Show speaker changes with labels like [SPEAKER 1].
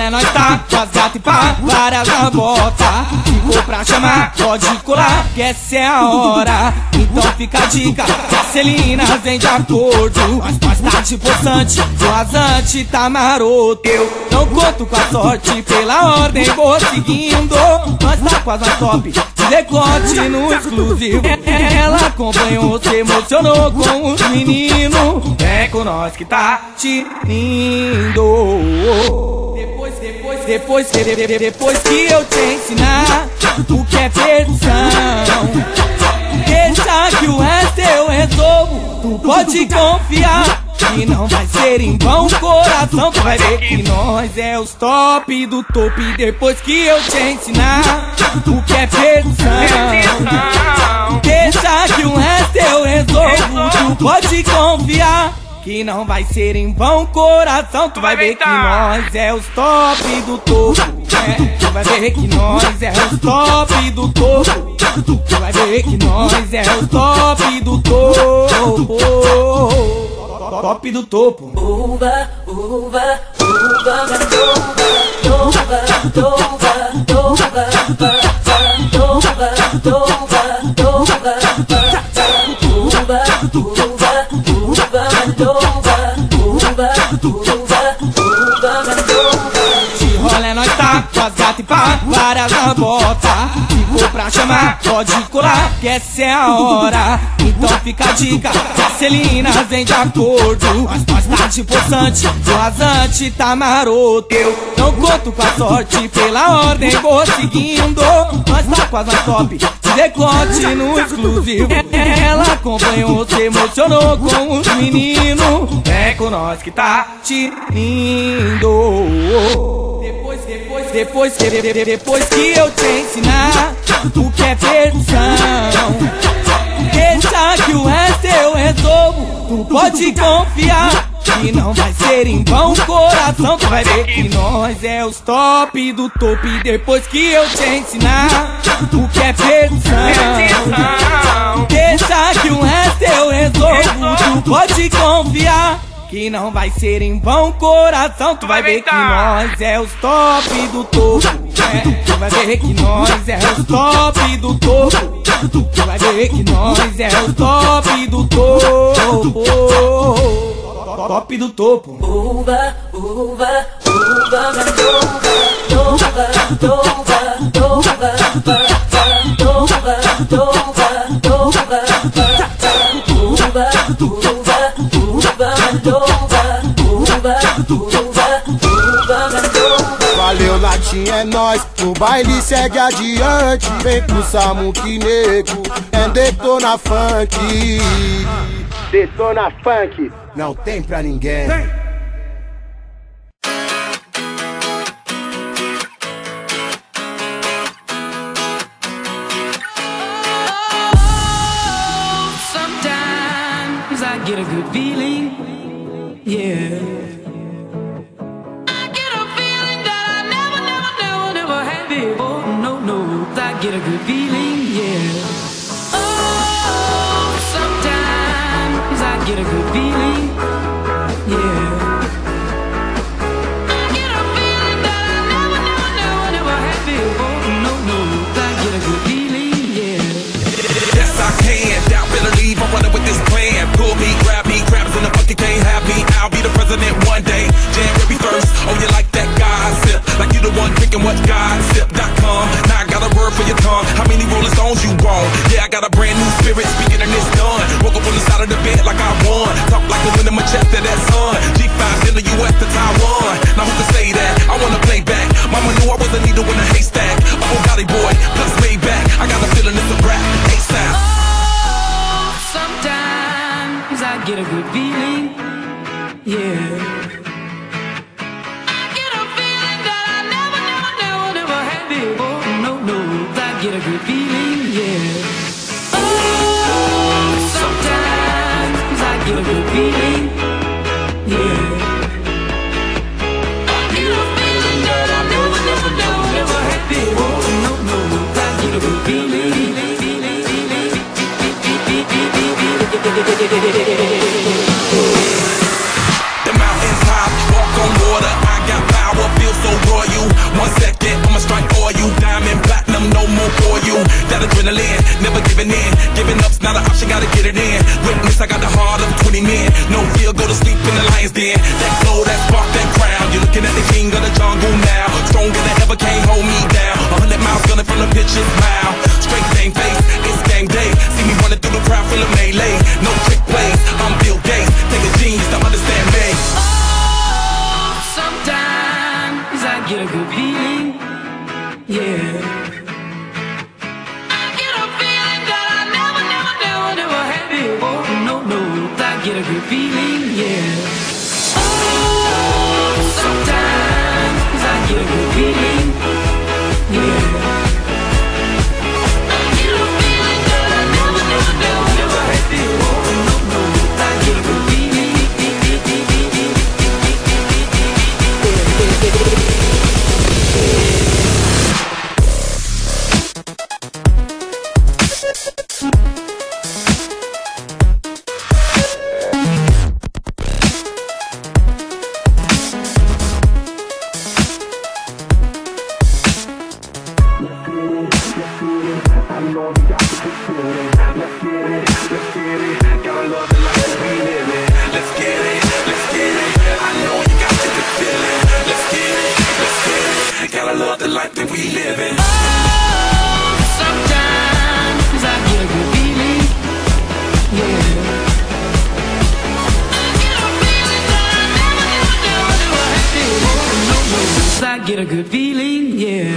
[SPEAKER 1] rolê nós tá com as gatas e pá, várias na bota. Ficou pra chamar, pode colar, que essa é a hora. Então fica a dica, que a Celina vem de acordo. Mas tá de poçante, o rasante tá maroto. Eu não conto com a sorte, pela ordem vou seguindo. Nós tá quase na top, de decote no exclusivo. Ela acompanhou, se emocionou com os meninos. É com nós que tá te lindo. Depois que eu te ensinar o que é perdição, deixa que o resto eu resolvo. Tu pode confiar que não vai ser em vão, coração. Tu vai ver que nós é os top do topo. E depois que eu te ensinar o que é perdição, deixa que o resto eu resolvo. Tu pode confiar que não vai ser em vão, coração. Tu vai ver que nós é os top do topo. Tu vai ver que nós é os top do topo. Tu vai ver que nós é os top do topo. Top do topo.
[SPEAKER 2] Uva, uva, uva,
[SPEAKER 1] de rolê nós tá com as gatas e pá, várias na bota. Ficou pra chamar, pode colar, que essa é a hora. Então fica a dica, que a Celina vem de acordo. Mas tá de poçante, o rasante tá maroto. Eu não conto com a sorte, pela ordem vou seguindo. Nós tá quase na top, de decote no exclusivo. Ela acompanhou, se emocionou com os meninos. É com nós que tá te lindo. Depois que eu te ensinar o que é perdição, deixa que o resto eu resolvo. Tu pode confiar que não vai ser em vão, coração. Tu vai ver que nós é os top do topo. E depois que eu te ensinar o que é perdição, deixa que o resto eu resolvo. Tu pode confiar que não vai ser em vão, coração. Tu vai ver que nós é os top do topo. Tu vai ver que nós é os top do topo. Tu vai ver que nós é os top do topo. Top do topo.
[SPEAKER 2] uva, uva, uva,
[SPEAKER 3] valeu, latinha, é nóis, o baile segue adiante. Vem pro Samuque Negro, é Detona Funk. Detona Funk, não tem pra ninguém.
[SPEAKER 4] Sometimes I get a good feeling, yeah. Get a good feeling, yeah. Oh, sometimes I get a good feeling, yeah. I get a feeling that I never had before. No, I get a good feeling, yeah.
[SPEAKER 5] Yes, I can. Doubt, better leave. I'm running with this plan. Pull me, grab in the bucket, can't have me. I'll be the president one day. January 1st. Oh, you like that gossip? Like you the one drinking what gossip.com. Now I got a word for your tongue. How many Rolling Stones you want? Yeah, I got a brand new spirit speaking and it's done. Woke up on the side of the bed like I won. Talk like a winner, my chest to that sun. G5 in the US to Taiwan. Now who can say that? I wanna play back. Mama knew I was a needle in a haystack. A Bugatti boy, plus way back. I got a feeling it's a rap. ASAP.
[SPEAKER 4] Oh, sometimes I get a good feeling, yeah. Get a good feeling, yeah. Oh, sometimes I get a good feeling, yeah. I get a feeling that I never had before. No, I get a good feeling.
[SPEAKER 5] The mountains high, walk on water. I got power, feel so royal. that spark, that crown. You're looking at the king of the jungle now. Stronger than ever, can't hold me down. 100 miles gunning from the pitcher's mile. Straight game face, it's game day. See me running through the crowd full of melee. No trick plays, I'm Bill Gates. Take a genius to understand me.
[SPEAKER 4] Oh, sometimes I get a good feeling, yeah. I get a feeling that I never had before. No, I get a good feeling, yeah. Oh, sometimes I get a good feeling, yeah. I get a feeling that I never had before. No, I get a good feeling. Get a good feeling, yeah.